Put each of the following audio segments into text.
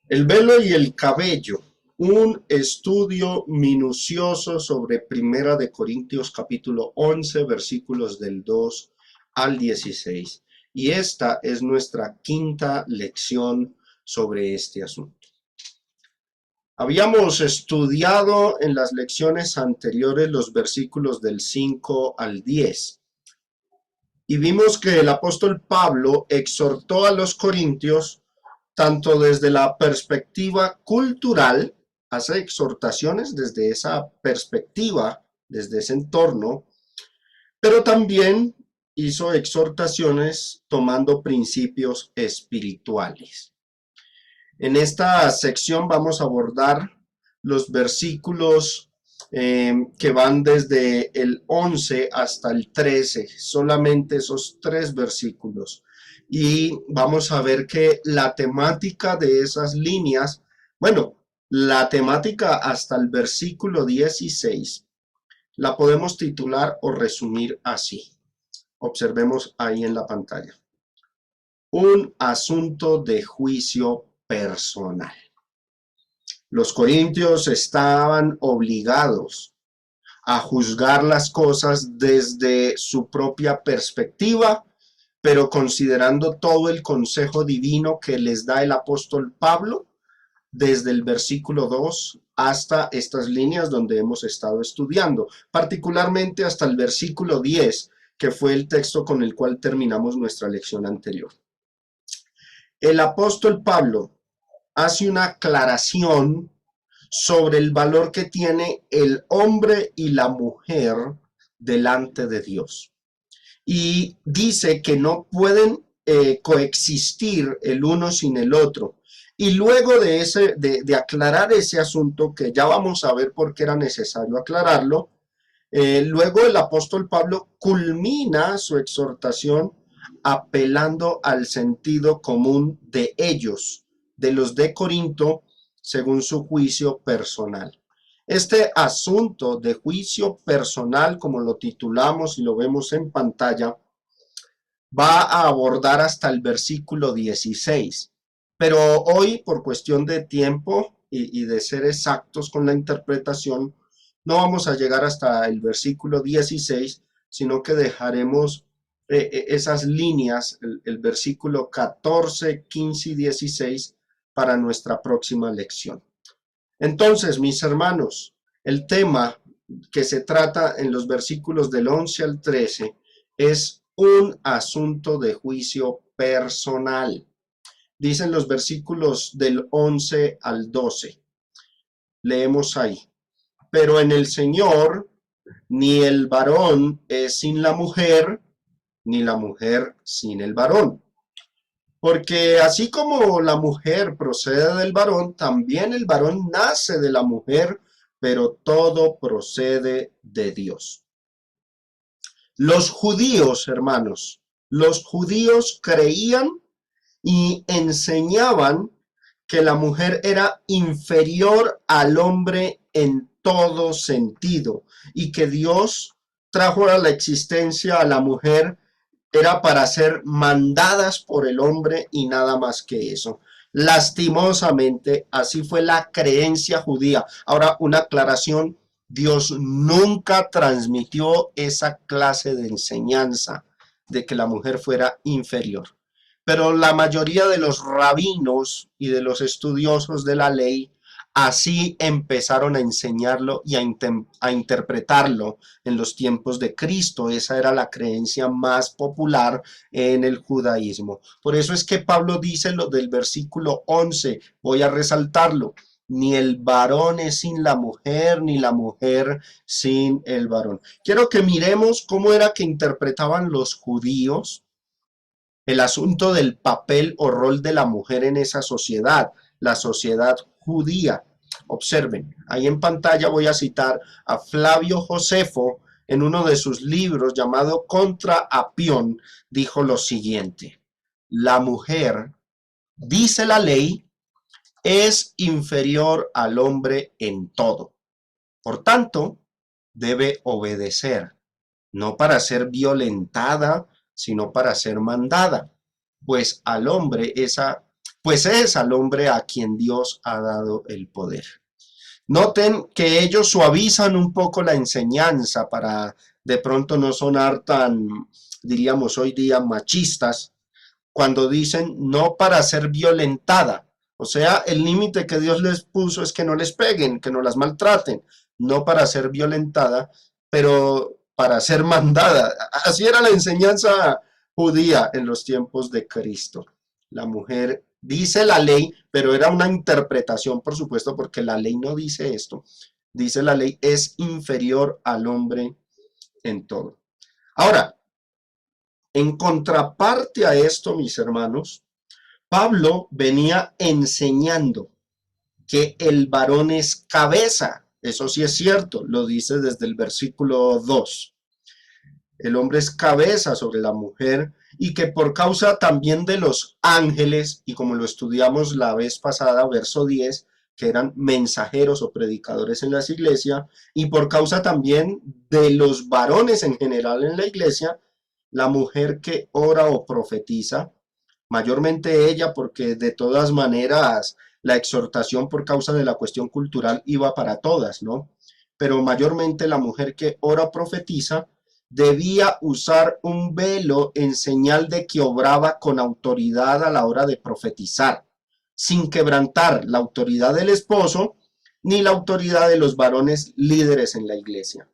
El velo y el cabello, un estudio minucioso sobre Primera de Corintios capítulo 11 versículos del 2 al 16. Y esta es nuestra quinta lección sobre este asunto. Habíamos estudiado en las lecciones anteriores los versículos del 5 al 10 y vimos que el apóstol Pablo exhortó a los corintios tanto desde la perspectiva cultural, hace exhortaciones desde esa perspectiva, desde ese entorno, pero también hizo exhortaciones tomando principios espirituales. En esta sección vamos a abordar los versículos que van desde el 11 hasta el 13, solamente esos tres versículos. Y vamos a ver que la temática de esas líneas, bueno, la temática hasta el versículo 16, la podemos titular o resumir así. Observemos ahí en la pantalla. Un asunto de juicio personal. Los corintios estaban obligados a juzgar las cosas desde su propia perspectiva, pero considerando todo el consejo divino que les da el apóstol Pablo desde el versículo 2 hasta estas líneas donde hemos estado estudiando, particularmente hasta el versículo 10, que fue el texto con el cual terminamos nuestra lección anterior. El apóstol Pablo hace una aclaración sobre el valor que tiene el hombre y la mujer delante de Dios. Y dice que no pueden coexistir el uno sin el otro. Y luego de aclarar ese asunto, que ya vamos a ver por qué era necesario aclararlo, luego el apóstol Pablo culmina su exhortación apelando al sentido común de ellos, de los de Corinto, según su juicio personal. Este asunto de juicio personal, como lo titulamos y lo vemos en pantalla, va a abordar hasta el versículo 16. Pero hoy, por cuestión de tiempo y de ser exactos con la interpretación, no vamos a llegar hasta el versículo 16, sino que dejaremos esas líneas, el versículo 14, 15 y 16 para nuestra próxima lección. Entonces, mis hermanos, el tema que se trata en los versículos del 11 al 13 es un asunto de juicio personal. Dicen los versículos del 11 al 12. Leemos ahí. Pero en el Señor, ni el varón es sin la mujer, ni la mujer sin el varón. Porque así como la mujer procede del varón, también el varón nace de la mujer, pero todo procede de Dios. Los judíos, hermanos, los judíos creían y enseñaban que la mujer era inferior al hombre en todo sentido y que Dios trajo a la existencia a la mujer era para ser mandadas por el hombre y nada más que eso. Lastimosamente, así fue la creencia judía. Ahora, una aclaración, Dios nunca transmitió esa clase de enseñanza de que la mujer fuera inferior. Pero la mayoría de los rabinos y de los estudiosos de la ley así empezaron a enseñarlo y a interpretarlo en los tiempos de Cristo. Esa era la creencia más popular en el judaísmo. Por eso es que Pablo dice lo del versículo 11, voy a resaltarlo, ni el varón es sin la mujer, ni la mujer sin el varón. Quiero que miremos cómo era que interpretaban los judíos el asunto del papel o rol de la mujer en esa sociedad, la sociedad judía. Observen, ahí en pantalla voy a citar a Flavio Josefo en uno de sus libros llamado Contra Apión, dijo lo siguiente: la mujer, dice la ley, es inferior al hombre en todo. Por tanto, debe obedecer, no para ser violentada, sino para ser mandada, pues al hombre esa pues es al hombre a quien Dios ha dado el poder. Noten que ellos suavizan un poco la enseñanza para de pronto no sonar tan, diríamos hoy día, machistas, cuando dicen no para ser violentada. O sea, el límite que Dios les puso es que no les peguen, que no las maltraten, no para ser violentada, pero para ser mandada. Así era la enseñanza judía en los tiempos de Cristo. La mujer dice la ley, pero era una interpretación, por supuesto, porque la ley no dice esto. Dice la ley es inferior al hombre en todo. Ahora, en contraparte a esto, mis hermanos, Pablo venía enseñando que el varón es cabeza. Eso sí es cierto, lo dice desde el versículo 2. El hombre es cabeza sobre la mujer y que por causa también de los ángeles, y como lo estudiamos la vez pasada, verso 10, que eran mensajeros o predicadores en las iglesias, y por causa también de los varones en general en la iglesia, la mujer que ora o profetiza, mayormente ella, porque de todas maneras la exhortación por causa de la cuestión cultural iba para todas, ¿no? Pero mayormente la mujer que ora o profetiza debía usar un velo en señal de que obraba con autoridad a la hora de profetizar, sin quebrantar la autoridad del esposo ni la autoridad de los varones líderes en la iglesia.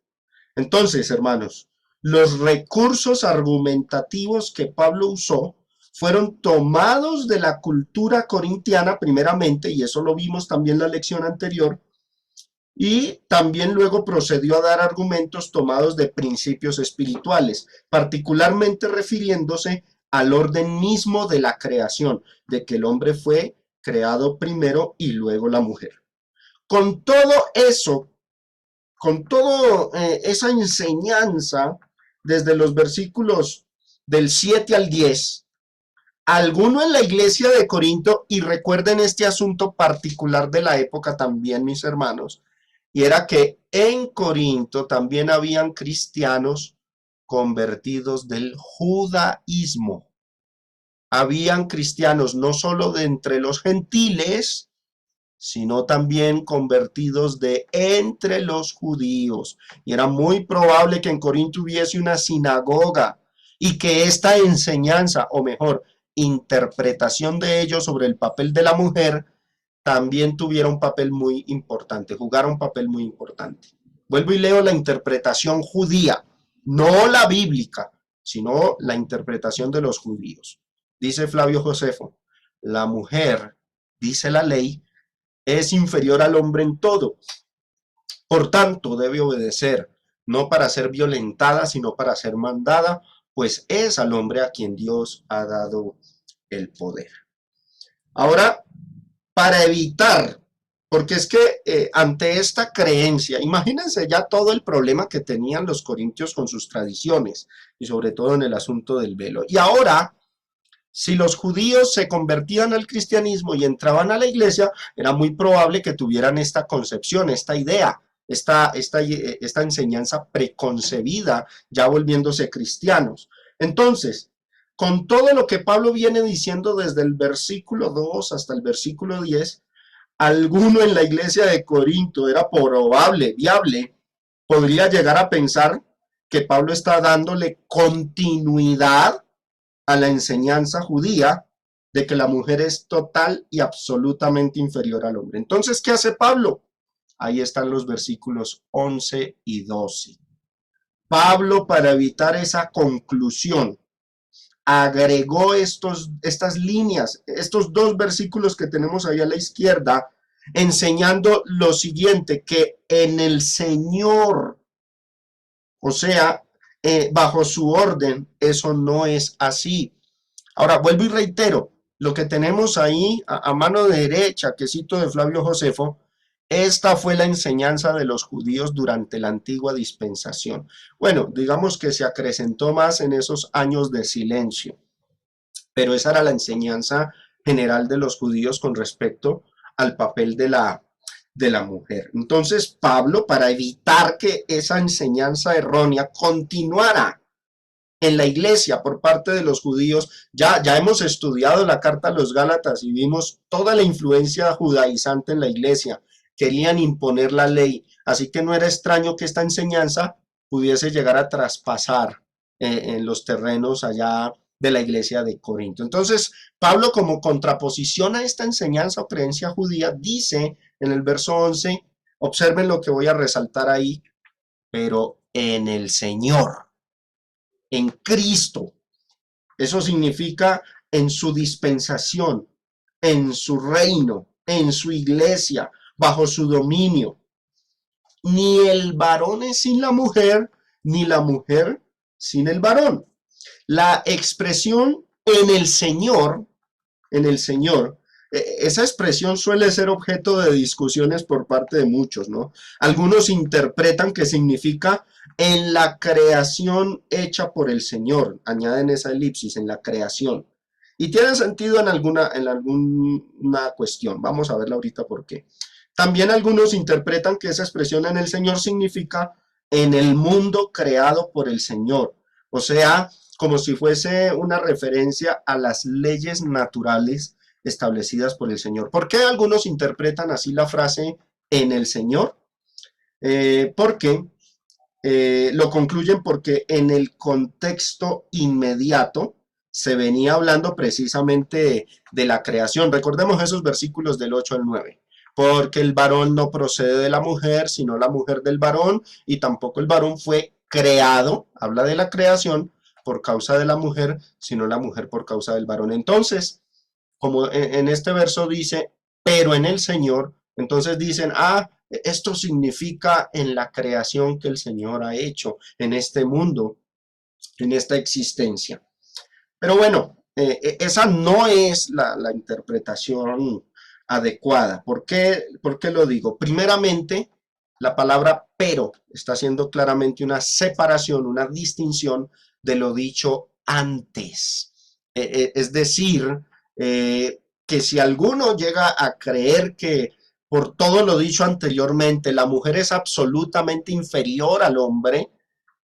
Entonces, hermanos, los recursos argumentativos que Pablo usó fueron tomados de la cultura corintiana primeramente, y eso lo vimos también en la lección anterior, y también luego procedió a dar argumentos tomados de principios espirituales, particularmente refiriéndose al orden mismo de la creación, de que el hombre fue creado primero y luego la mujer. Con todo eso, con toda esa enseñanza, desde los versículos del 7 al 10, alguno en la iglesia de Corinto, y recuerden este asunto particular de la época también, mis hermanos, y era que en Corinto también habían cristianos convertidos del judaísmo. Habían cristianos no solo de entre los gentiles, sino también convertidos de entre los judíos. Y era muy probable que en Corinto hubiese una sinagoga y que esta enseñanza, o mejor, interpretación de ellos sobre el papel de la mujer, también tuviera un papel muy importante, jugara un papel muy importante. Vuelvo y leo la interpretación judía, no la bíblica, sino la interpretación de los judíos. Dice Flavio Josefo, la mujer, dice la ley, es inferior al hombre en todo. Por tanto, debe obedecer, no para ser violentada, sino para ser mandada, pues es al hombre a quien Dios ha dado el poder. Ahora, para evitar, porque es que ante esta creencia, imagínense ya todo el problema que tenían los corintios con sus tradiciones, y sobre todo en el asunto del velo. Y ahora, si los judíos se convertían al cristianismo y entraban a la iglesia, era muy probable que tuvieran esta concepción, esta idea, esta enseñanza preconcebida, ya volviéndose cristianos. Entonces, con todo lo que Pablo viene diciendo desde el versículo 2 hasta el versículo 10, alguno en la iglesia de Corinto era probable, viable, podría llegar a pensar que Pablo está dándole continuidad a la enseñanza judía de que la mujer es total y absolutamente inferior al hombre. Entonces, ¿qué hace Pablo? Ahí están los versículos 11 y 12. Pablo, para evitar esa conclusión, agregó estas líneas, estos dos versículos que tenemos ahí a la izquierda, enseñando lo siguiente, que en el Señor, o sea, bajo su orden, eso no es así. Ahora, vuelvo y reitero, lo que tenemos ahí a mano derecha, que cito de Flavio Josefo, esta fue la enseñanza de los judíos durante la antigua dispensación. Bueno, digamos que se acrecentó más en esos años de silencio, pero esa era la enseñanza general de los judíos con respecto al papel de la mujer. Entonces, Pablo, para evitar que esa enseñanza errónea continuara en la iglesia por parte de los judíos. Ya hemos estudiado la carta a los Gálatas y vimos toda la influencia judaizante en la iglesia. Querían imponer la ley, así que no era extraño que esta enseñanza pudiese llegar a traspasar en los terrenos allá de la iglesia de Corinto. Entonces, Pablo, como contraposición a esta enseñanza o creencia judía, dice en el verso 11, observen lo que voy a resaltar ahí, pero en el Señor, en Cristo. Eso significa en su dispensación, en su reino, en su iglesia, bajo su dominio. Ni el varón es sin la mujer, ni la mujer sin el varón. La expresión en el Señor, esa expresión suele ser objeto de discusiones por parte de muchos, ¿no? Algunos interpretan que significa en la creación hecha por el Señor, añaden esa elipsis, en la creación. Y tiene sentido en alguna cuestión, vamos a verla ahorita por qué. También algunos interpretan que esa expresión en el Señor significa en el mundo creado por el Señor, o sea, como si fuese una referencia a las leyes naturales establecidas por el Señor. ¿Por qué algunos interpretan así la frase en el Señor? Porque lo concluyen porque en el contexto inmediato se venía hablando precisamente de la creación. Recordemos esos versículos del 8 al 9. Porque el varón no procede de la mujer, sino la mujer del varón, y tampoco el varón fue creado, habla de la creación, por causa de la mujer, sino la mujer por causa del varón. Entonces, como en este verso dice, pero en el Señor, entonces dicen, esto significa en la creación que el Señor ha hecho, en este mundo, en esta existencia. Pero bueno, esa no es la interpretación adecuada. ¿Por qué lo digo? Primeramente, la palabra pero está haciendo claramente una separación, una distinción de lo dicho antes. Es decir, que si alguno llega a creer que por todo lo dicho anteriormente, la mujer es absolutamente inferior al hombre,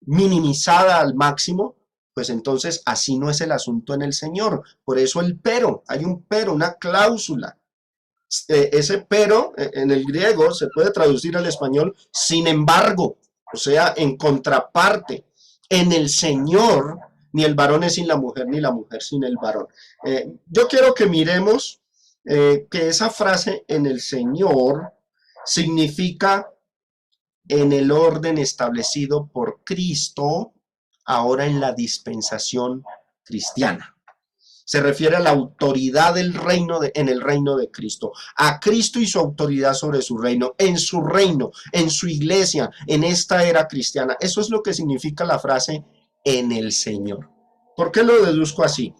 minimizada al máximo, pues entonces así no es el asunto en el Señor. Por eso el pero, hay un pero, una cláusula. Ese pero en el griego se puede traducir al español sin embargo, o sea, en contraparte. En el Señor, ni el varón es sin la mujer, ni la mujer sin el varón. Yo quiero que miremos que esa frase en el Señor significa en el orden establecido por Cristo, ahora en la dispensación cristiana. Se refiere a la autoridad del reino en el reino de Cristo, a Cristo y su autoridad sobre su reino, en su iglesia, en esta era cristiana. Eso es lo que significa la frase en el Señor. ¿Por qué lo deduzco así?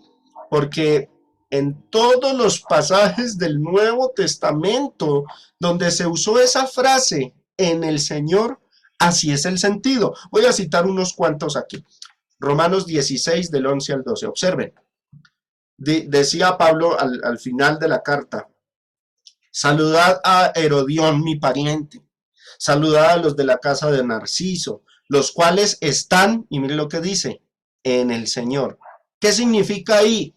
Porque en todos los pasajes del Nuevo Testamento donde se usó esa frase en el Señor, así es el sentido. Voy a citar unos cuantos aquí. Romanos 16 del 11 al 12. Observen. Decía Pablo al final de la carta, saludad a Herodión, mi pariente, saludad a los de la casa de Narciso, los cuales están, y miren lo que dice, en el Señor. ¿Qué significa ahí?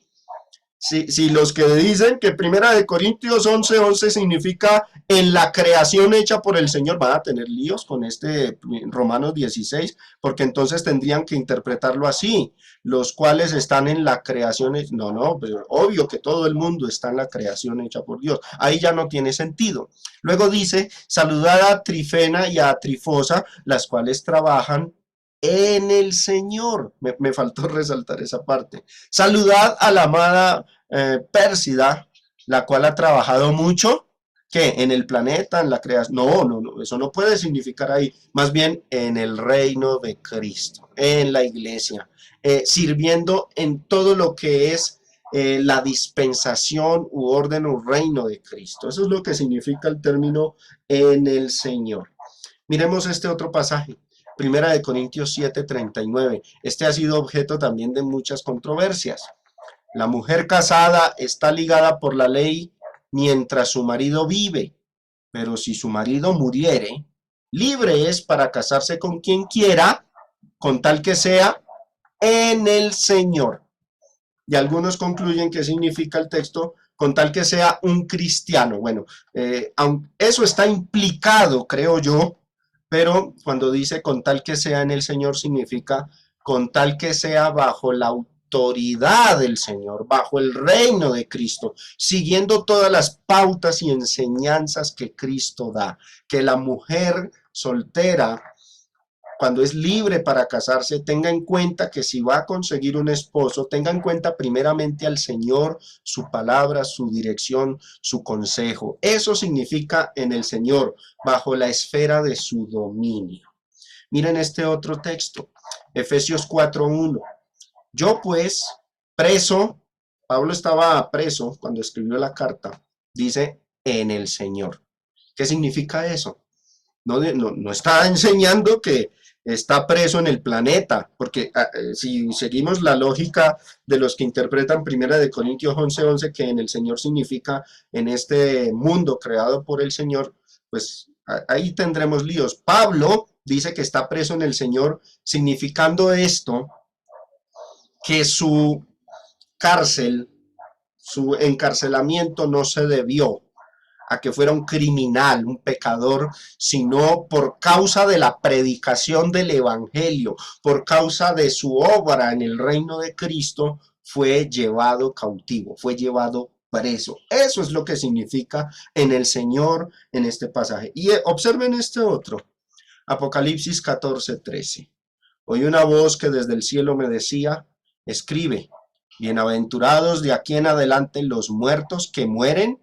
Si los que dicen que Primera de Corintios 11:11 significa en la creación hecha por el Señor, van a tener líos con este Romanos 16, porque entonces tendrían que interpretarlo así, los cuales están en la creación. No, pero obvio que todo el mundo está en la creación hecha por Dios, ahí ya no tiene sentido. Luego dice, saludad a Trifena y a Trifosa, las cuales trabajan en el Señor. Me faltó resaltar esa parte. Saludad a la amada Pérsida, la cual ha trabajado mucho, ¿qué? En el planeta, en la creación. No, eso no puede significar ahí. Más bien en el reino de Cristo, en la iglesia, sirviendo en todo lo que es la dispensación u orden o reino de Cristo. Eso es lo que significa el término en el Señor. Miremos este otro pasaje. Primera de Corintios 7:39. Este ha sido objeto también de muchas controversias. La mujer casada está ligada por la ley mientras su marido vive, pero si su marido muriere, libre es para casarse con quien quiera, con tal que sea en el Señor. Y algunos concluyen que significa el texto con tal que sea un cristiano. Bueno, eso está implicado, creo yo, pero cuando dice con tal que sea en el Señor significa con tal que sea bajo la autoridad del Señor, bajo el reino de Cristo, siguiendo todas las pautas y enseñanzas que Cristo da, que la mujer soltera cuando es libre para casarse, tenga en cuenta que si va a conseguir un esposo, tenga en cuenta primeramente al Señor, su palabra, su dirección, su consejo. Eso significa en el Señor, bajo la esfera de su dominio. Miren este otro texto, Efesios 4:1. Yo pues, preso, Pablo estaba preso cuando escribió la carta, dice, en el Señor. ¿Qué significa eso? No está enseñando que está preso en el planeta, porque si seguimos la lógica de los que interpretan Primera de Corintios 11:11, que en el Señor significa en este mundo creado por el Señor, pues ahí tendremos líos. Pablo dice que está preso en el Señor, significando esto, que su cárcel, su encarcelamiento no se debió a que fuera un criminal, un pecador, sino por causa de la predicación del Evangelio, por causa de su obra en el reino de Cristo, fue llevado cautivo, fue llevado preso. Eso es lo que significa en el Señor en este pasaje. Y observen este otro, Apocalipsis 14:13. Oí una voz que desde el cielo me decía, escribe, bienaventurados de aquí en adelante los muertos que mueren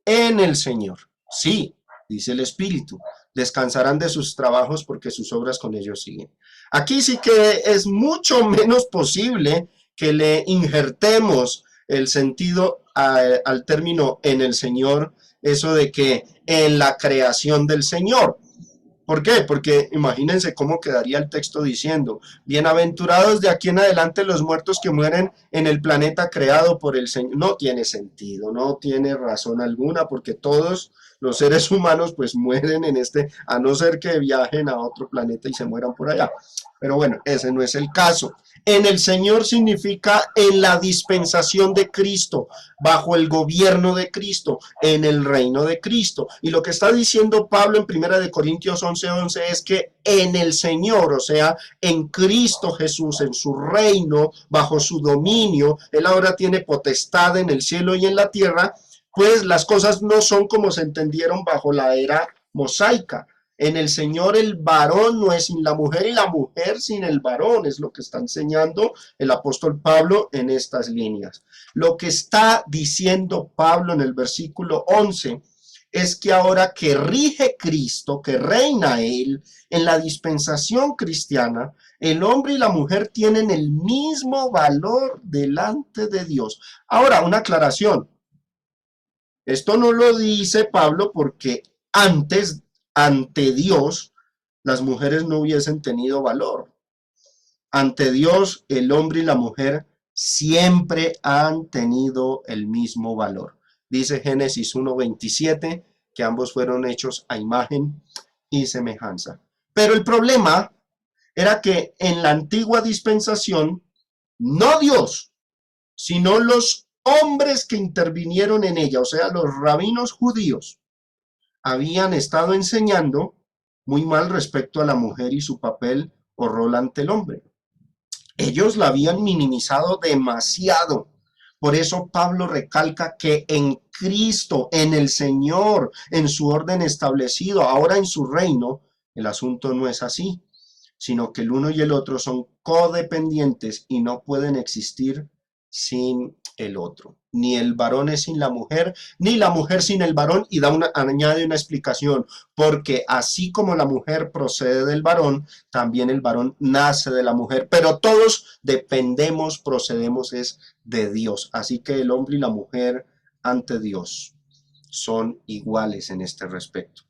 en el Señor. Sí, dice el Espíritu, descansarán de sus trabajos porque sus obras con ellos siguen. Aquí sí que es mucho menos posible que le injertemos el sentido al término en el Señor, eso de que en la creación del Señor. ¿Por qué? Porque imagínense cómo quedaría el texto diciendo, bienaventurados de aquí en adelante los muertos que mueren en el planeta creado por el Señor. No tiene sentido, no tiene razón alguna, porque todos los seres humanos pues mueren en este, a no ser que viajen a otro planeta y se mueran por allá. Pero bueno, ese no es el caso. En el Señor significa en la dispensación de Cristo, bajo el gobierno de Cristo, en el reino de Cristo. Y lo que está diciendo Pablo en Primera de Corintios 11:11 es que en el Señor, o sea, en Cristo Jesús, en su reino, bajo su dominio, Él ahora tiene potestad en el cielo y en la tierra, pues las cosas no son como se entendieron bajo la era mosaica. En el Señor el varón no es sin la mujer y la mujer sin el varón, es lo que está enseñando el apóstol Pablo en estas líneas. Lo que está diciendo Pablo en el versículo 11 es que ahora que rige Cristo, que reina Él, en la dispensación cristiana, el hombre y la mujer tienen el mismo valor delante de Dios. Ahora, una aclaración. Esto no lo dice Pablo porque antes, ante Dios, las mujeres no hubiesen tenido valor. Ante Dios, el hombre y la mujer siempre han tenido el mismo valor. Dice Génesis 1:27 que ambos fueron hechos a imagen y semejanza. Pero el problema era que en la antigua dispensación, no Dios, sino los hombres que intervinieron en ella, o sea, los rabinos judíos, habían estado enseñando muy mal respecto a la mujer y su papel o rol ante el hombre. Ellos la habían minimizado demasiado. Por eso Pablo recalca que en Cristo, en el Señor, en su orden establecido, ahora en su reino, el asunto no es así, sino que el uno y el otro son codependientes y no pueden existir sin el otro. Ni el varón es sin la mujer, ni la mujer sin el varón, y añade una explicación, porque así como la mujer procede del varón, también el varón nace de la mujer, pero todos dependemos, procedemos es de Dios. Así que el hombre y la mujer ante Dios son iguales en este respecto.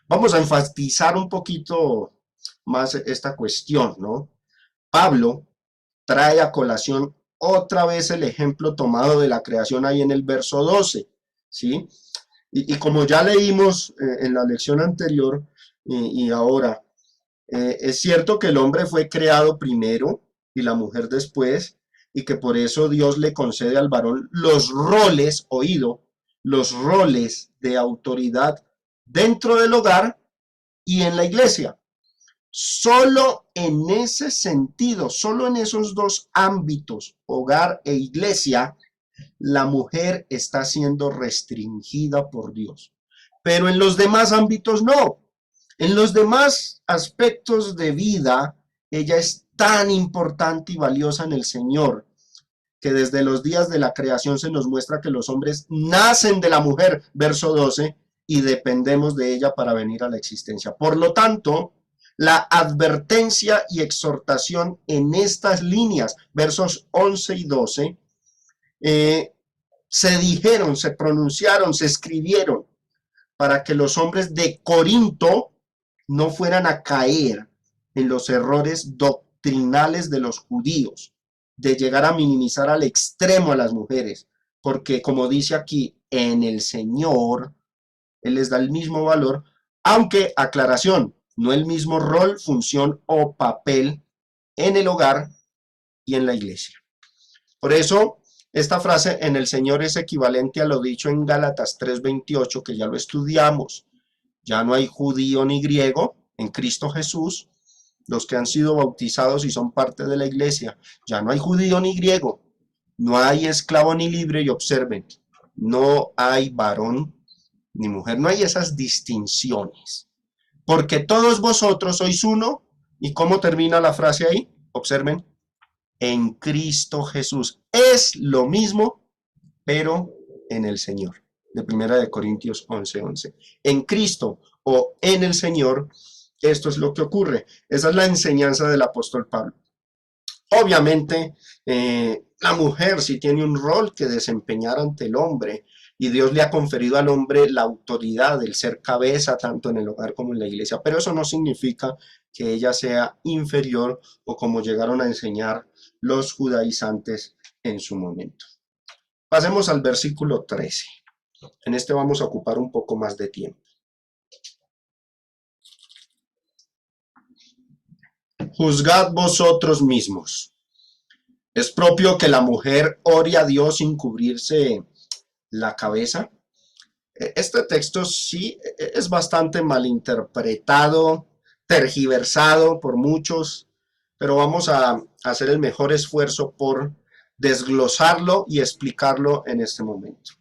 Vamos a enfatizar un poquito más esta cuestión, ¿no? Pablo trae a colación otra vez el ejemplo tomado de la creación ahí en el verso 12, ¿sí? Y como ya leímos en la lección anterior y ahora, es cierto que el hombre fue creado primero, y la mujer después, y que por eso Dios le concede al varón los roles, oído, los roles de autoridad dentro del hogar y en la iglesia. Solo en ese sentido, solo en esos dos ámbitos, hogar e iglesia, la mujer está siendo restringida por Dios. Pero en los demás ámbitos no. En los demás aspectos de vida, ella es tan importante y valiosa en el Señor, que desde los días de la creación se nos muestra que los hombres nacen de la mujer, verso 12, y dependemos de ella para venir a la existencia. Por lo tanto, la advertencia y exhortación en estas líneas, versos 11 y 12, se dijeron, se pronunciaron, se escribieron para que los hombres de Corinto no fueran a caer en los errores doctrinales de los judíos, de llegar a minimizar al extremo a las mujeres, porque como dice aquí, en el Señor, Él les da el mismo valor, aunque, aclaración, no el mismo rol, función o papel en el hogar y en la iglesia. Por eso, esta frase en el Señor es equivalente a lo dicho en Gálatas 3:28, que ya lo estudiamos. Ya no hay judío ni griego en Cristo Jesús, los que han sido bautizados y son parte de la iglesia. Ya no hay judío ni griego, no hay esclavo ni libre, y observen, no hay varón ni mujer, no hay esas distinciones, porque todos vosotros sois uno. ¿Y cómo termina la frase ahí? Observen, en Cristo Jesús. Es lo mismo, pero en el Señor. De 1 Corintios 11:11. En Cristo o en el Señor, esto es lo que ocurre. Esa es la enseñanza del apóstol Pablo. Obviamente, la mujer sí tiene un rol que desempeñar ante el hombre, y Dios le ha conferido al hombre la autoridad del ser cabeza tanto en el hogar como en la iglesia, pero eso no significa que ella sea inferior, o como llegaron a enseñar los judaizantes en su momento. Pasemos al versículo 13. En este vamos a ocupar un poco más de tiempo. Juzgad vosotros mismos. ¿Es propio que la mujer ore a Dios sin cubrirse la cabeza? Este texto sí es bastante malinterpretado, tergiversado por muchos, pero vamos a hacer el mejor esfuerzo por desglosarlo y explicarlo en este momento.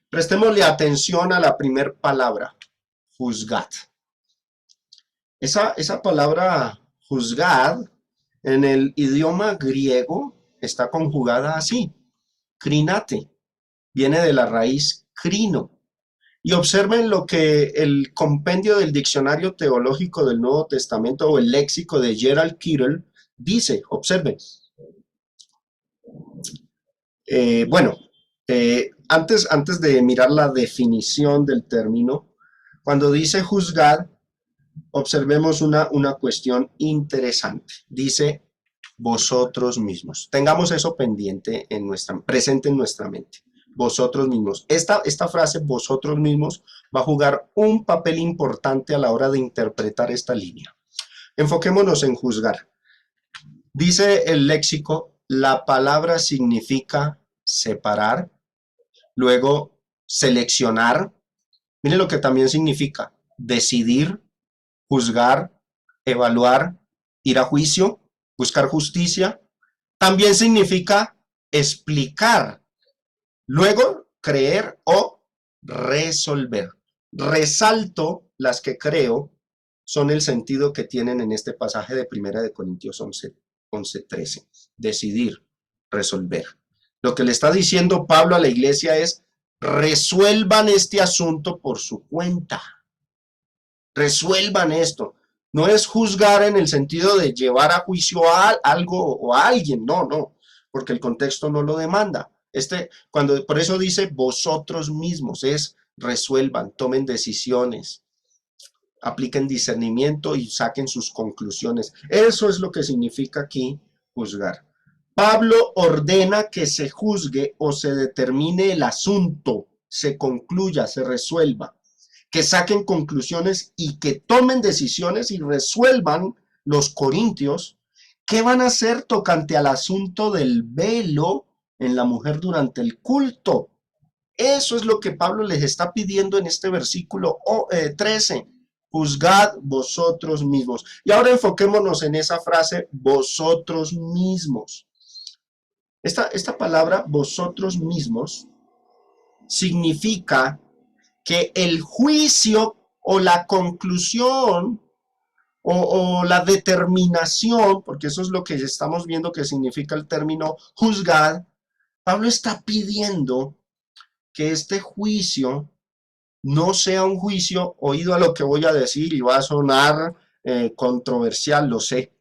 Prestémosle atención a la primera palabra, juzgad. Esa palabra juzgad en el idioma griego está conjugada así, crinate, viene de la raíz crino. Y observen lo que el compendio del Diccionario Teológico del Nuevo Testamento o el léxico de Gerald Kittle dice, observen. Antes de mirar la definición del término, cuando dice juzgad, observemos una cuestión interesante. Dice vosotros mismos. Tengamos eso presente en nuestra mente. Vosotros mismos. Esta frase, vosotros mismos, va a jugar un papel importante a la hora de interpretar esta línea. Enfoquémonos en juzgar. Dice el léxico, la palabra significa separar, luego seleccionar. Miren lo que también significa, decidir, juzgar, evaluar, ir a juicio, buscar justicia. También significa explicar, luego creer o resolver. Resalto las que creo son el sentido que tienen en este pasaje de 1 Corintios 11:13. Decidir, resolver. Lo que le está diciendo Pablo a la iglesia es, resuelvan este asunto por su cuenta. Resuelvan esto. No es juzgar en el sentido de llevar a juicio a algo o a alguien, no, porque el contexto no lo demanda. Por eso dice vosotros mismos, es resuelvan, tomen decisiones, apliquen discernimiento y saquen sus conclusiones. Eso es lo que significa aquí juzgar. Pablo ordena que se juzgue o se determine el asunto, se concluya, se resuelva, que saquen conclusiones y que tomen decisiones y resuelvan los corintios ¿Qué van a hacer tocante al asunto del velo en la mujer durante el culto? Eso es lo que Pablo les está pidiendo en este versículo 13. Juzgad vosotros mismos. Y ahora enfoquémonos en esa frase, vosotros mismos. Esta palabra, vosotros mismos, significa que el juicio o la conclusión o la determinación, porque eso es lo que estamos viendo que significa el término juzgar, Pablo está pidiendo que este juicio no sea un juicio, oído a lo que voy a decir y va a sonar controversial, lo sé.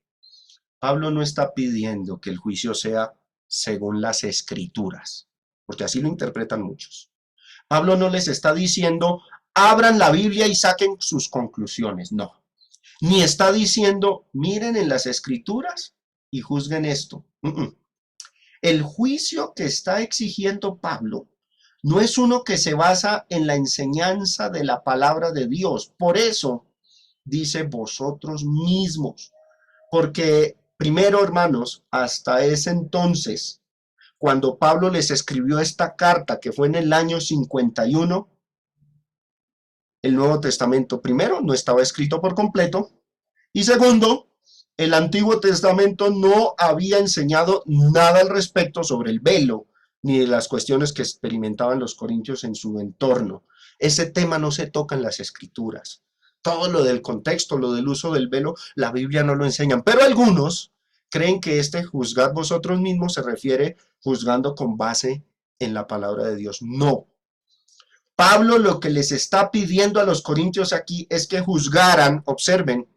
Pablo no está pidiendo que el juicio sea según las escrituras, porque así lo interpretan muchos. Pablo no les está diciendo, abran la Biblia y saquen sus conclusiones, no. Ni está diciendo, miren en las escrituras y juzguen esto. El juicio que está exigiendo Pablo no es uno que se basa en la enseñanza de la palabra de Dios. Por eso dice vosotros mismos. Porque primero, hermanos, hasta ese entonces, cuando Pablo les escribió esta carta, que fue en el año 51, el Nuevo Testamento, primero, no estaba escrito por completo, y segundo, el Antiguo Testamento no había enseñado nada al respecto sobre el velo, ni de las cuestiones que experimentaban los corintios en su entorno. Ese tema no se toca en las Escrituras. Todo lo del contexto, lo del uso del velo, la Biblia no lo enseñan. Pero algunos creen que este juzgad vosotros mismos se refiere juzgando con base en la palabra de Dios. No. Pablo lo que les está pidiendo a los corintios aquí es que juzgaran, observen,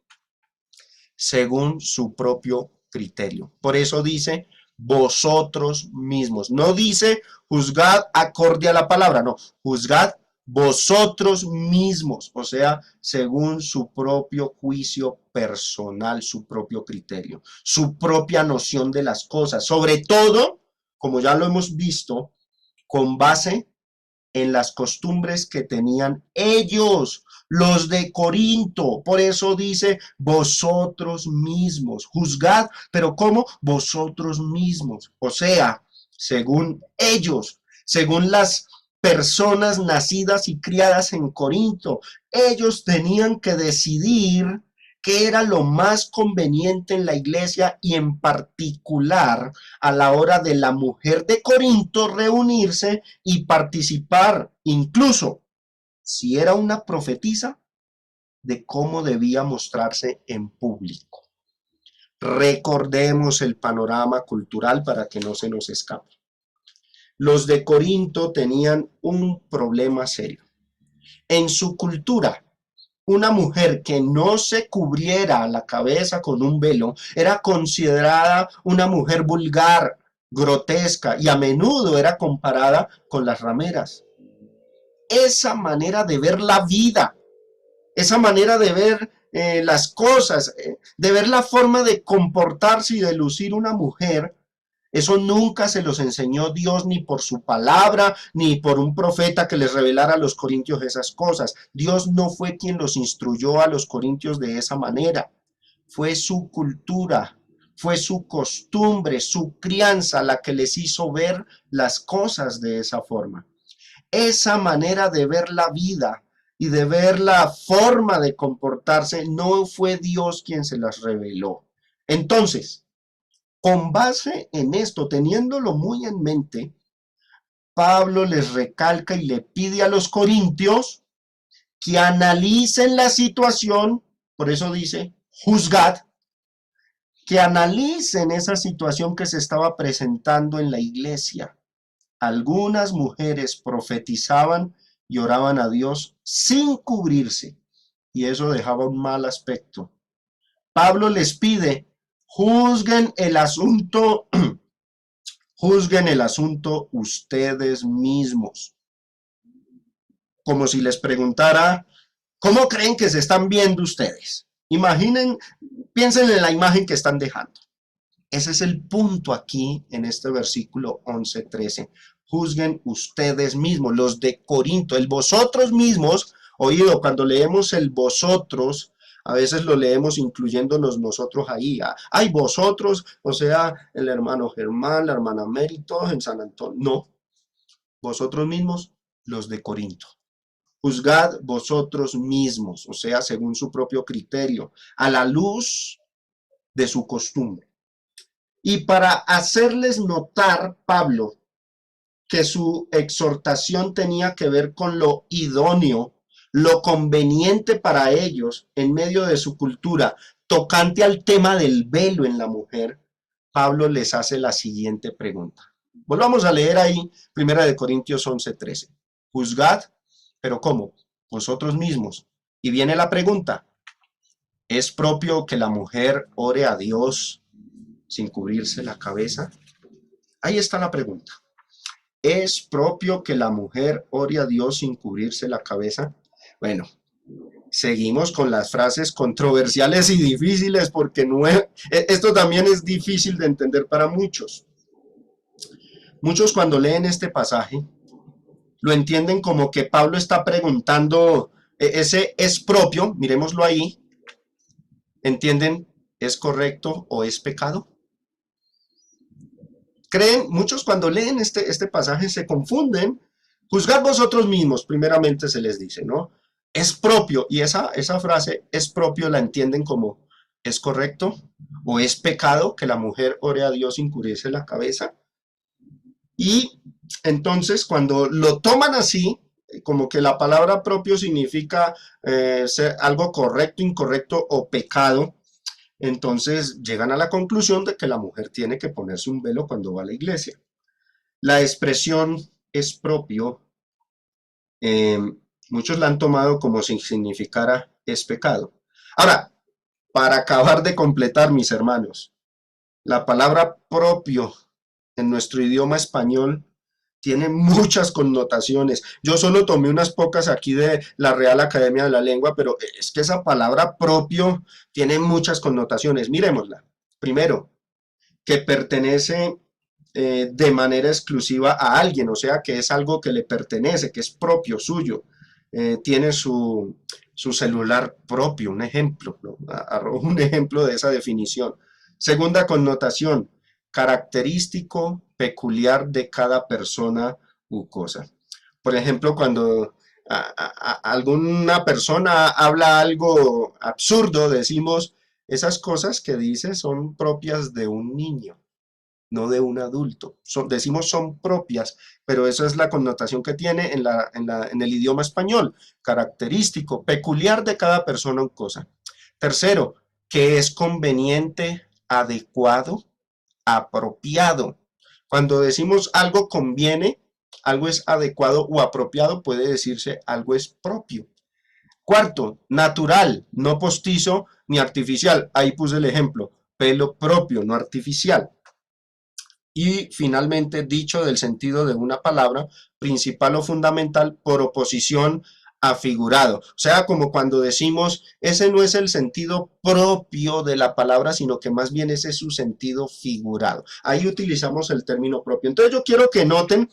según su propio criterio. Por eso dice vosotros mismos. No dice juzgad acorde a la palabra, no, juzgad vosotros mismos, o sea, según su propio juicio personal, su propio criterio, su propia noción de las cosas, sobre todo, como ya lo hemos visto, con base en las costumbres que tenían ellos, los de Corinto. Por eso dice vosotros mismos, juzgad, pero ¿cómo? Vosotros mismos. O sea, según ellos, según las personas nacidas y criadas en Corinto, ellos tenían que decidir qué era lo más conveniente en la iglesia y en particular a la hora de la mujer de Corinto reunirse y participar, incluso si era una profetisa, de cómo debía mostrarse en público. Recordemos el panorama cultural para que no se nos escape. Los de Corinto tenían un problema serio. En su cultura, una mujer que no se cubriera la cabeza con un velo era considerada una mujer vulgar, grotesca y a menudo era comparada con las rameras. Esa manera de ver la vida, esa manera de ver las cosas, de ver la forma de comportarse y de lucir una mujer, eso nunca se los enseñó Dios ni por su palabra, ni por un profeta que les revelara a los corintios esas cosas. Dios no fue quien los instruyó a los corintios de esa manera. Fue su cultura, fue su costumbre, su crianza la que les hizo ver las cosas de esa forma. Esa manera de ver la vida y de ver la forma de comportarse no fue Dios quien se las reveló. Entonces, con base en esto, teniéndolo muy en mente, Pablo les recalca y le pide a los corintios que analicen la situación, por eso dice, juzgad, que analicen esa situación que se estaba presentando en la iglesia. Algunas mujeres profetizaban y oraban a Dios sin cubrirse, y eso dejaba un mal aspecto. Pablo les pide, juzguen el asunto juzguen el asunto ustedes mismos. Como si les preguntara, ¿cómo creen que se están viendo ustedes? Imaginen, piensen en la imagen que están dejando. Ese es el punto aquí en este versículo 11-13. Juzguen ustedes mismos, los de Corinto, el vosotros mismos, oído, cuando leemos el vosotros, A veces lo leemos incluyéndonos nosotros ahí. Ay, vosotros, o sea, el hermano Germán, la hermana Mary, todos en San Antonio. No, vosotros mismos, los de Corinto. Juzgad vosotros mismos, o sea, según su propio criterio, a la luz de su costumbre. Y para hacerles notar, Pablo, que su exhortación tenía que ver con lo idóneo, lo conveniente para ellos en medio de su cultura, tocante al tema del velo en la mujer, Pablo les hace la siguiente pregunta. Volvamos a leer ahí, 1 Corintios 11:13. Juzgad, pero ¿cómo? Vosotros mismos. Y viene la pregunta, ¿es propio que la mujer ore a Dios sin cubrirse la cabeza? Ahí está la pregunta. ¿Es propio que la mujer ore a Dios sin cubrirse la cabeza? Bueno, seguimos con las frases controversiales y difíciles porque esto también es difícil de entender para muchos. Muchos cuando leen este pasaje lo entienden como que Pablo está preguntando, ese es propio, miremoslo ahí, ¿entienden? ¿Es correcto o es pecado? Muchos cuando leen este pasaje se confunden. Juzgad vosotros mismos, primeramente se les dice, ¿no? Es propio, y esa frase es propio la entienden como ¿es correcto o es pecado que la mujer ore a Dios sin cubrirse la cabeza? Y entonces cuando lo toman así, como que la palabra propio significa ser algo correcto, incorrecto o pecado, entonces llegan a la conclusión de que la mujer tiene que ponerse un velo cuando va a la iglesia. La expresión es propio, eh, muchos la han tomado como si significara es pecado. Ahora, para acabar de completar, mis hermanos, la palabra propio en nuestro idioma español tiene muchas connotaciones. Yo solo tomé unas pocas aquí de la Real Academia de la Lengua, pero es que esa palabra propio tiene muchas connotaciones. Miremosla. Primero, que pertenece de manera exclusiva a alguien, o sea, que es algo que le pertenece, que es propio suyo. Tiene su celular propio, un ejemplo, ¿no? Arrojo un ejemplo de esa definición. Segunda connotación, característico, peculiar de cada persona u cosa. Por ejemplo, cuando alguna persona habla algo absurdo, decimos, esas cosas que dice son propias de un niño, no de un adulto. Decimos son propias, pero esa es la connotación que tiene en el idioma español, característico, peculiar de cada persona o cosa. Tercero, que es conveniente, adecuado, apropiado. Cuando decimos algo conviene, algo es adecuado o apropiado, puede decirse algo es propio. Cuarto, natural, no postizo ni artificial. Ahí puse el ejemplo, pelo propio, no artificial. Y finalmente, dicho del sentido de una palabra, principal o fundamental por oposición a figurado. O sea, como cuando decimos, ese no es el sentido propio de la palabra, sino que más bien ese es su sentido figurado. Ahí utilizamos el término propio. Entonces yo quiero que noten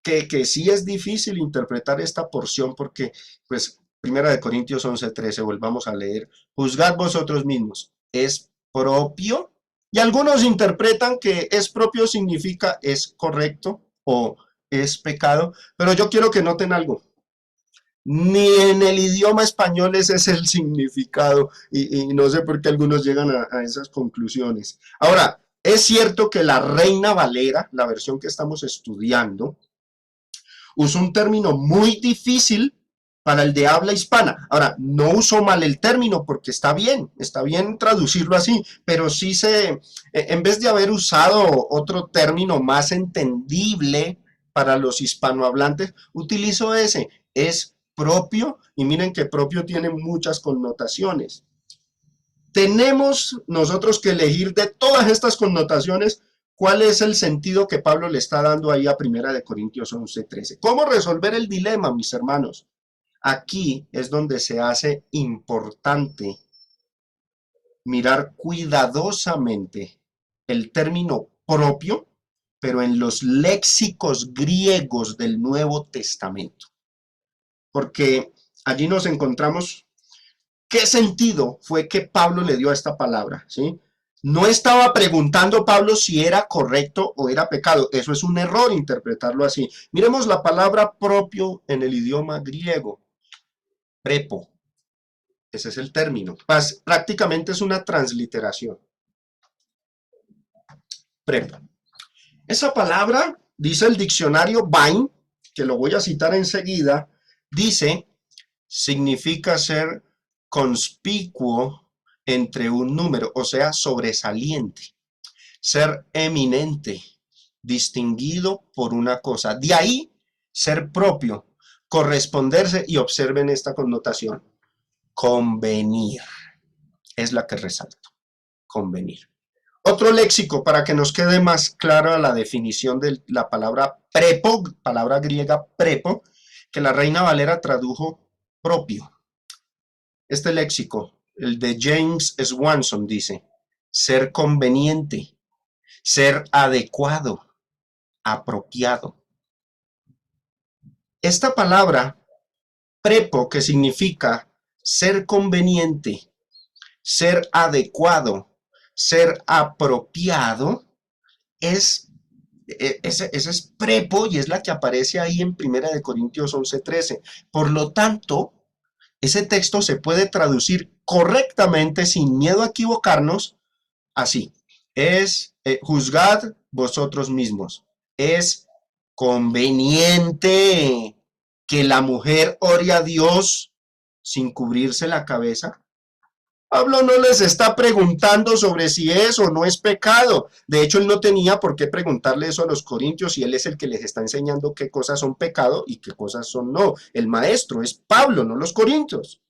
que sí es difícil interpretar esta porción porque, pues, 1 Corintios 11:13, volvamos a leer, juzgad vosotros mismos, ¿es propio? Y algunos interpretan que es propio significa es correcto o es pecado, pero yo quiero que noten algo. Ni en el idioma español ese es el significado y no sé por qué algunos llegan a esas conclusiones. Ahora, es cierto que la Reina Valera, la versión que estamos estudiando, usa un término muy difícil para el de habla hispana. Ahora, no usó mal el término porque está bien traducirlo así, pero sí en vez de haber usado otro término más entendible para los hispanohablantes, utilizó ese, es propio, y miren que propio tiene muchas connotaciones. Tenemos nosotros que elegir de todas estas connotaciones cuál es el sentido que Pablo le está dando ahí a 1 Corintios 11:13. ¿Cómo resolver el dilema, mis hermanos? Aquí es donde se hace importante mirar cuidadosamente el término propio, pero en los léxicos griegos del Nuevo Testamento. Porque allí nos encontramos ¿Qué sentido fue que Pablo le dio a esta palabra? ¿Sí? No estaba preguntando Pablo si era correcto o era pecado. Eso es un error interpretarlo así. Miremos la palabra propio en el idioma griego. Prepo. Ese es el término. Prácticamente es una transliteración. Prepo. Esa palabra, dice el diccionario Vine, que lo voy a citar enseguida, dice, significa ser conspicuo entre un número, o sea, sobresaliente, ser eminente, distinguido por una cosa. De ahí, ser propio, corresponderse, y observen esta connotación, convenir, es la que resalto, convenir. Otro léxico para que nos quede más clara la definición de la palabra prepo, palabra griega prepo, que la Reina Valera tradujo propio. Este léxico, el de James Swanson, dice, ser conveniente, ser adecuado, apropiado. Esta palabra prepo, que significa ser conveniente, ser adecuado, ser apropiado, ese es prepo y es la que aparece ahí en 1 Corintios 11:13. Por lo tanto, ese texto se puede traducir correctamente sin miedo a equivocarnos así. Es juzgad vosotros mismos. Es conveniente que la mujer ore a Dios sin cubrirse la cabeza. Pablo no les está preguntando sobre si es o no es pecado. De hecho, él no tenía por qué preguntarle eso a los corintios y él es el que les está enseñando qué cosas son pecado y qué cosas son no. El maestro es Pablo, no los corintios.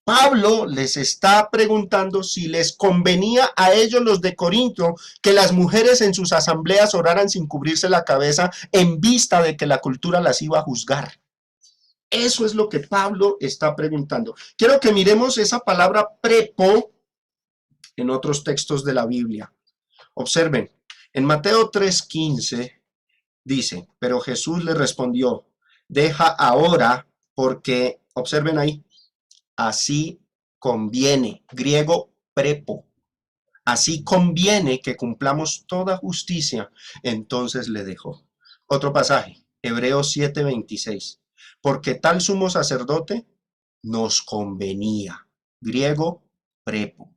Pablo les está preguntando si les convenía a ellos, los de Corinto, que las mujeres en sus asambleas oraran sin cubrirse la cabeza en vista de que la cultura las iba a juzgar. Eso es lo que Pablo está preguntando. Quiero que miremos esa palabra prepo en otros textos de la Biblia. Observen, en Mateo 3:15 dice, pero Jesús le respondió, deja ahora porque, observen ahí, así conviene, griego prepo, así conviene que cumplamos toda justicia. Entonces le dejó. Otro pasaje, Hebreos 7:26. Porque tal sumo sacerdote nos convenía. Griego, prepo.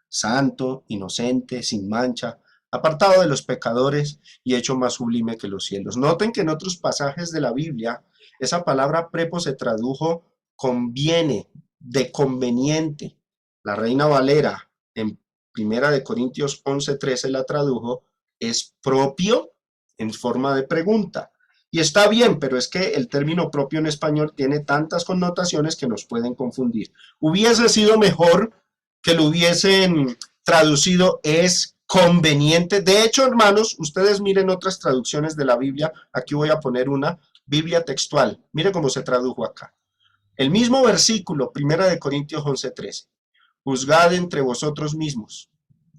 Santo, inocente, sin mancha, apartado de los pecadores y hecho más sublime que los cielos. Noten que en otros pasajes de la Biblia, esa palabra prepo se tradujo conviene, de conveniente. La Reina Valera, en 1 Corintios 11:13 la tradujo, es propio en forma de pregunta. Y está bien, pero es que el término propio en español tiene tantas connotaciones que nos pueden confundir. Hubiese sido mejor que lo hubiesen traducido es conveniente. De hecho, hermanos, ustedes miren otras traducciones de la Biblia. Aquí voy a poner una Biblia textual. Mire cómo se tradujo acá. El mismo versículo, 1 Corintios 11:13. Juzgad entre vosotros mismos.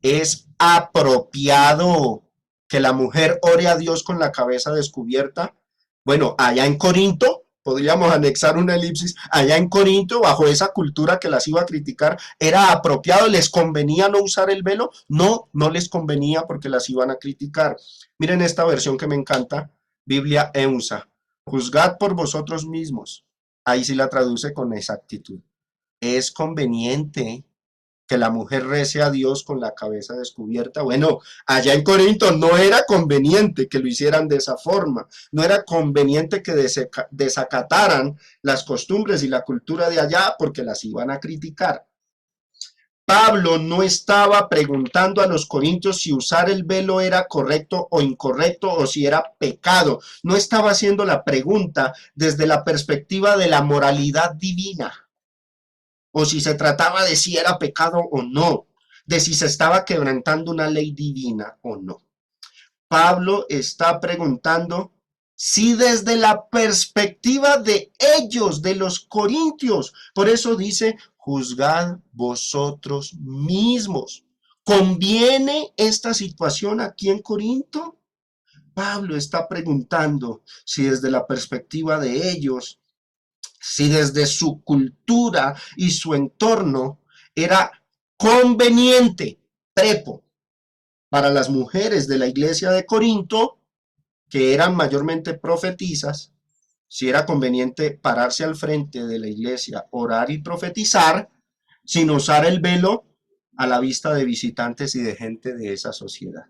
Es apropiado que la mujer ore a Dios con la cabeza descubierta. Bueno, allá en Corinto, podríamos anexar una elipsis, allá en Corinto, bajo esa cultura que las iba a criticar, ¿era apropiado? ¿Les convenía no usar el velo? No, no les convenía porque las iban a criticar. Miren esta versión que me encanta, Biblia EUNSA. Juzgad por vosotros mismos. Ahí sí la traduce con exactitud. Es conveniente que la mujer rece a Dios con la cabeza descubierta. Bueno, allá en Corinto no era conveniente que lo hicieran de esa forma, no era conveniente que desacataran las costumbres y la cultura de allá porque las iban a criticar. Pablo no estaba preguntando a los corintios si usar el velo era correcto o incorrecto o si era pecado. No estaba haciendo la pregunta desde la perspectiva de la moralidad divina o si se trataba de si era pecado o no, de si se estaba quebrantando una ley divina o no. Pablo está preguntando si desde la perspectiva de ellos, de los corintios, por eso dice, juzgad vosotros mismos. ¿Conviene esta situación aquí en Corinto? Pablo está preguntando si desde la perspectiva de ellos Si desde su cultura y su entorno era conveniente, prepo, para las mujeres de la iglesia de Corinto, que eran mayormente profetisas, si era conveniente pararse al frente de la iglesia, orar y profetizar, sin usar el velo a la vista de visitantes y de gente de esa sociedad.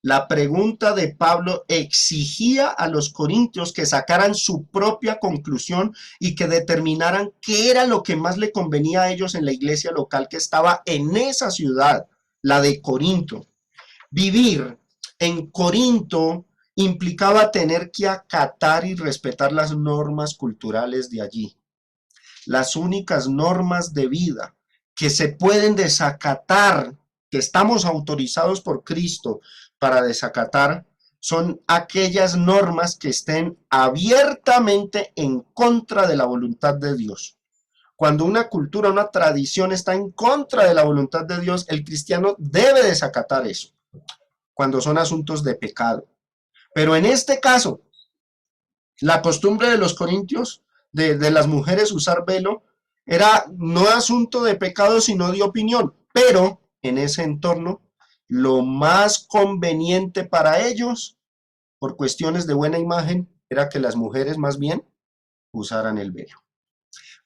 La pregunta de Pablo exigía a los corintios que sacaran su propia conclusión y que determinaran qué era lo que más le convenía a ellos en la iglesia local que estaba en esa ciudad, la de Corinto. Vivir en Corinto implicaba tener que acatar y respetar las normas culturales de allí. Las únicas normas de vida que se pueden desacatar, que estamos autorizados por Cristo para desacatar, son aquellas normas que estén abiertamente en contra de la voluntad de Dios. Cuando una cultura, una tradición está en contra de la voluntad de Dios, el cristiano debe desacatar eso, cuando son asuntos de pecado. Pero en este caso, la costumbre de los corintios, de las mujeres usar velo, era no asunto de pecado, sino de opinión. Pero en ese entorno, lo más conveniente para ellos, por cuestiones de buena imagen, era que las mujeres más bien usaran el velo.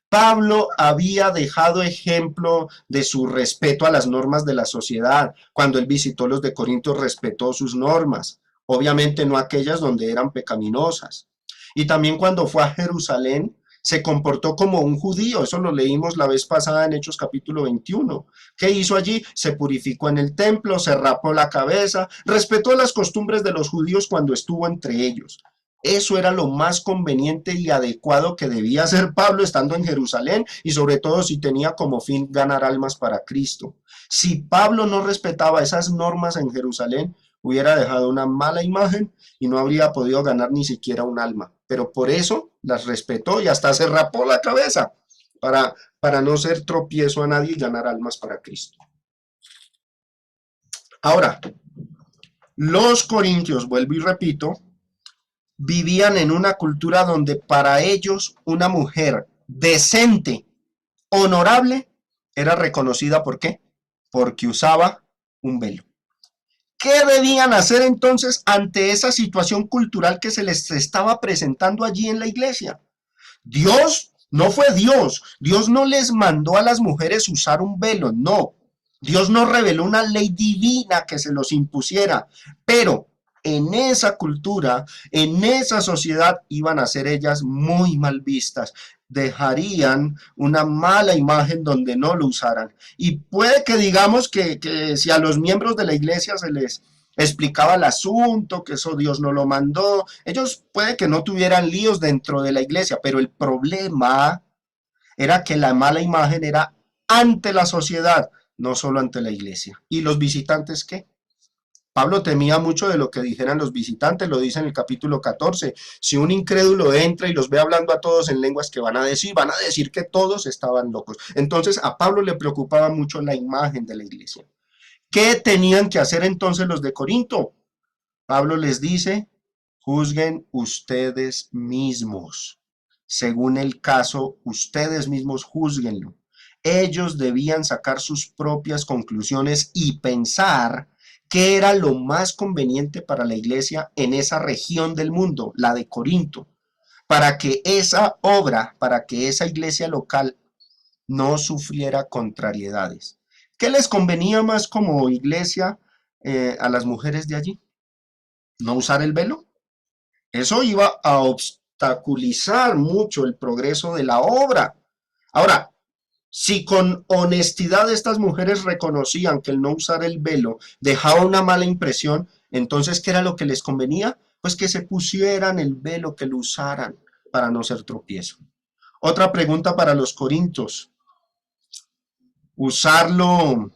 Pablo había dejado ejemplo de su respeto a las normas de la sociedad. Cuando él visitó los de Corinto, respetó sus normas, obviamente no aquellas donde eran pecaminosas. Y también cuando fue a Jerusalén, se comportó como un judío. Eso lo leímos la vez pasada en Hechos capítulo 21. ¿Qué hizo allí? Se purificó en el templo, se rapó la cabeza, respetó las costumbres de los judíos cuando estuvo entre ellos. Eso era lo más conveniente y adecuado que debía hacer Pablo estando en Jerusalén, y sobre todo si tenía como fin ganar almas para Cristo. Si Pablo no respetaba esas normas en Jerusalén, hubiera dejado una mala imagen y no habría podido ganar ni siquiera un alma. Pero por eso las respetó y hasta se rapó la cabeza para no ser tropiezo a nadie y ganar almas para Cristo. Ahora, los corintios, vuelvo y repito, vivían en una cultura donde para ellos una mujer decente, honorable, era reconocida. ¿Por qué? Porque usaba un velo. ¿Qué debían hacer entonces ante esa situación cultural que se les estaba presentando allí en la iglesia? Dios no fue Dios. Dios no les mandó a las mujeres usar un velo, no. Dios no reveló una ley divina que se los impusiera, pero en esa cultura, en esa sociedad, iban a ser ellas muy mal vistas. Dejarían una mala imagen donde no lo usaran. Y puede que digamos que si a los miembros de la iglesia se les explicaba el asunto, que eso Dios no lo mandó, ellos puede que no tuvieran líos dentro de la iglesia, pero el problema era que la mala imagen era ante la sociedad, no solo ante la iglesia. ¿Y los visitantes qué? Pablo temía mucho de lo que dijeran los visitantes, lo dice en el capítulo 14. Si un incrédulo entra y los ve hablando a todos en lenguas, que van a decir que todos estaban locos. Entonces a Pablo le preocupaba mucho la imagen de la iglesia. ¿Qué tenían que hacer entonces los de Corinto? Pablo les dice, juzguen ustedes mismos. Según el caso, ustedes mismos juzguenlo. Ellos debían sacar sus propias conclusiones y pensar qué era lo más conveniente para la iglesia en esa región del mundo, la de Corinto, para que esa obra, para que esa iglesia local no sufriera contrariedades. ¿Qué les convenía más como iglesia a las mujeres de allí? ¿No usar el velo? Eso iba a obstaculizar mucho el progreso de la obra. Ahora, si con honestidad estas mujeres reconocían que el no usar el velo dejaba una mala impresión, entonces, ¿qué era lo que les convenía? Pues que se pusieran el velo, que lo usaran para no ser tropiezo. Otra pregunta para los corintios. ¿Usarlo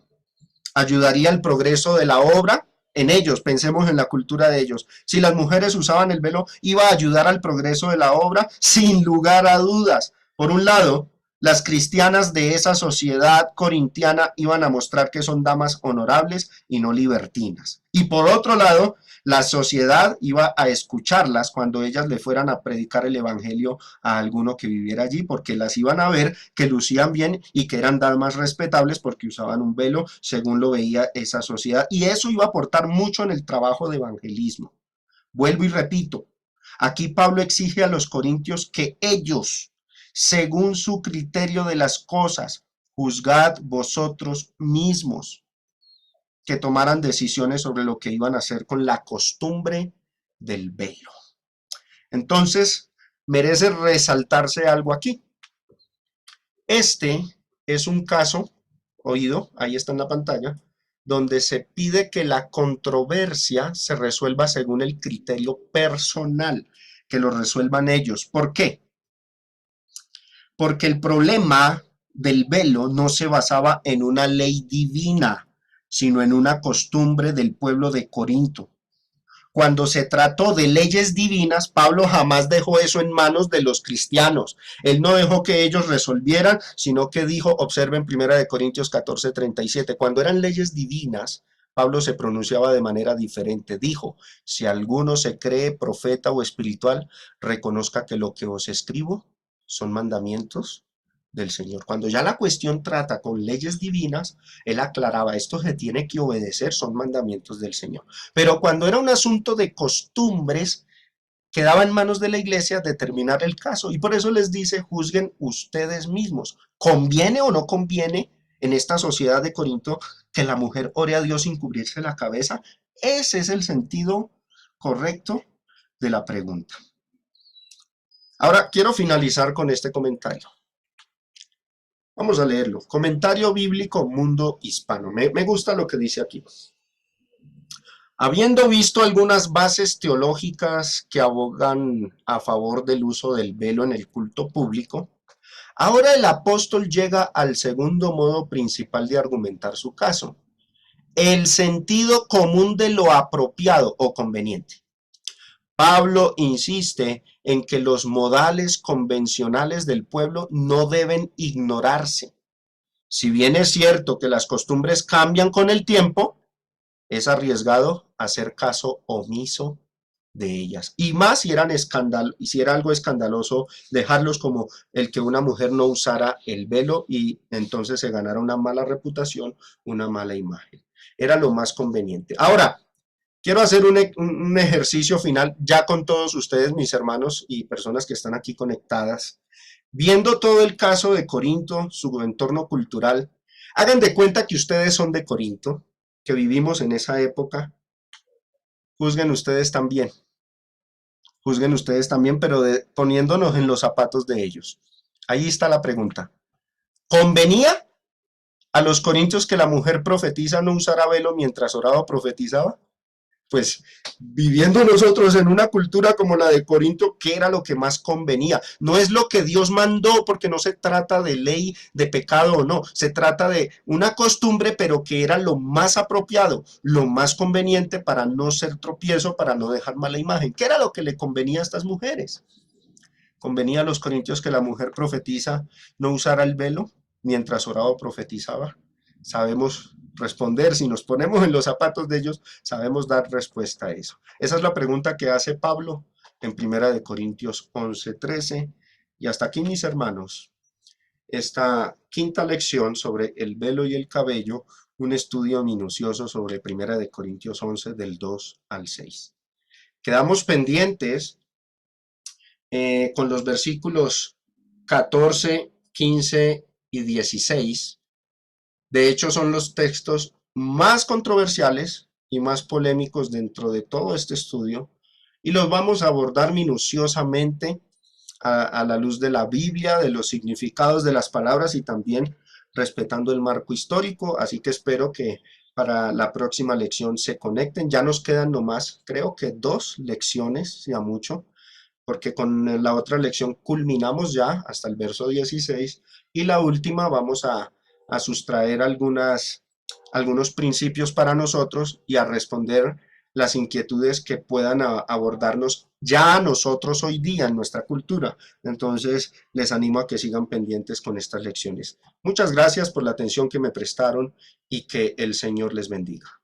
ayudaría al progreso de la obra? En ellos, pensemos en la cultura de ellos. Si las mujeres usaban el velo, ¿iba a ayudar al progreso de la obra? Sin lugar a dudas. Por un lado, Las cristianas de esa sociedad corintiana iban a mostrar que son damas honorables y no libertinas. Y por otro lado, la sociedad iba a escucharlas cuando ellas le fueran a predicar el evangelio a alguno que viviera allí, porque las iban a ver que lucían bien y que eran damas respetables porque usaban un velo según lo veía esa sociedad. Y eso iba a aportar mucho en el trabajo de evangelismo. Vuelvo y repito, aquí Pablo exige a los corintios que ellos, según su criterio de las cosas, juzgad vosotros mismos, que tomaran decisiones sobre lo que iban a hacer con la costumbre del velo. Entonces, merece resaltarse algo aquí. Este es un caso, oído, ahí está en la pantalla, donde se pide que la controversia se resuelva según el criterio personal, que lo resuelvan ellos. ¿Por qué? Porque el problema del velo no se basaba en una ley divina, sino en una costumbre del pueblo de Corinto. Cuando se trató de leyes divinas, Pablo jamás dejó eso en manos de los cristianos. Él no dejó que ellos resolvieran, sino que dijo, observen 1 Corintios 14:37, cuando eran leyes divinas, Pablo se pronunciaba de manera diferente. Dijo, si alguno se cree profeta o espiritual, reconozca que lo que os escribo son mandamientos del Señor. Cuando ya la cuestión trata con leyes divinas, él aclaraba, esto se tiene que obedecer, son mandamientos del Señor. Pero cuando era un asunto de costumbres, quedaba en manos de la iglesia determinar el caso. Y por eso les dice, juzguen ustedes mismos. ¿Conviene o no conviene en esta sociedad de Corinto que la mujer ore a Dios sin cubrirse la cabeza? Ese es el sentido correcto de la pregunta. Ahora quiero finalizar con este comentario. Vamos a leerlo. Comentario bíblico Mundo Hispano. Me gusta lo que dice aquí. Habiendo visto algunas bases teológicas que abogan a favor del uso del velo en el culto público, ahora el apóstol llega al segundo modo principal de argumentar su caso, el sentido común de lo apropiado o conveniente. Pablo insiste en que los modales convencionales del pueblo no deben ignorarse. Si bien es cierto que las costumbres cambian con el tiempo, es arriesgado hacer caso omiso de ellas. Y más si si era algo escandaloso, dejarlos como el que una mujer no usara el velo y entonces se ganara una mala reputación, una mala imagen. Era lo más conveniente. Ahora, quiero hacer un ejercicio final ya con todos ustedes, mis hermanos y personas que están aquí conectadas. Viendo todo el caso de Corinto, su entorno cultural, hagan de cuenta que ustedes son de Corinto, que vivimos en esa época. Juzguen ustedes también. Juzguen ustedes también, pero poniéndonos en los zapatos de ellos. Ahí está la pregunta. ¿Convenía a los corintios que la mujer profetiza no usara velo mientras oraba o profetizaba? Pues viviendo nosotros en una cultura como la de Corinto, ¿qué era lo que más convenía? No es lo que Dios mandó, porque no se trata de ley, de pecado o no, se trata de una costumbre, pero que era lo más apropiado, lo más conveniente para no ser tropiezo, para no dejar mala imagen. ¿Qué era lo que le convenía a estas mujeres? ¿Convenía a los corintios que la mujer profetiza no usara el velo mientras oraba o profetizaba? Sabemos responder, si nos ponemos en los zapatos de ellos, sabemos dar respuesta a eso. Esa es la pregunta que hace Pablo en 1 Corintios 11:13. Y hasta aquí, mis hermanos, esta quinta lección sobre el velo y el cabello, un estudio minucioso sobre 1 Corintios 11 del 2 al 6. Quedamos pendientes con los versículos 14, 15 y 16. De hecho, son los textos más controversiales y más polémicos dentro de todo este estudio, y los vamos a abordar minuciosamente a la luz de la Biblia, de los significados de las palabras y también respetando el marco histórico. Así que espero que para la próxima lección se conecten. Ya nos quedan nomás, creo que 2 lecciones, ya mucho, porque con la otra lección culminamos ya hasta el verso 16 y la última vamos a sustraer algunos principios para nosotros y a responder las inquietudes que puedan abordarnos ya a nosotros hoy día en nuestra cultura. Entonces, les animo a que sigan pendientes con estas lecciones. Muchas gracias por la atención que me prestaron y que el Señor les bendiga.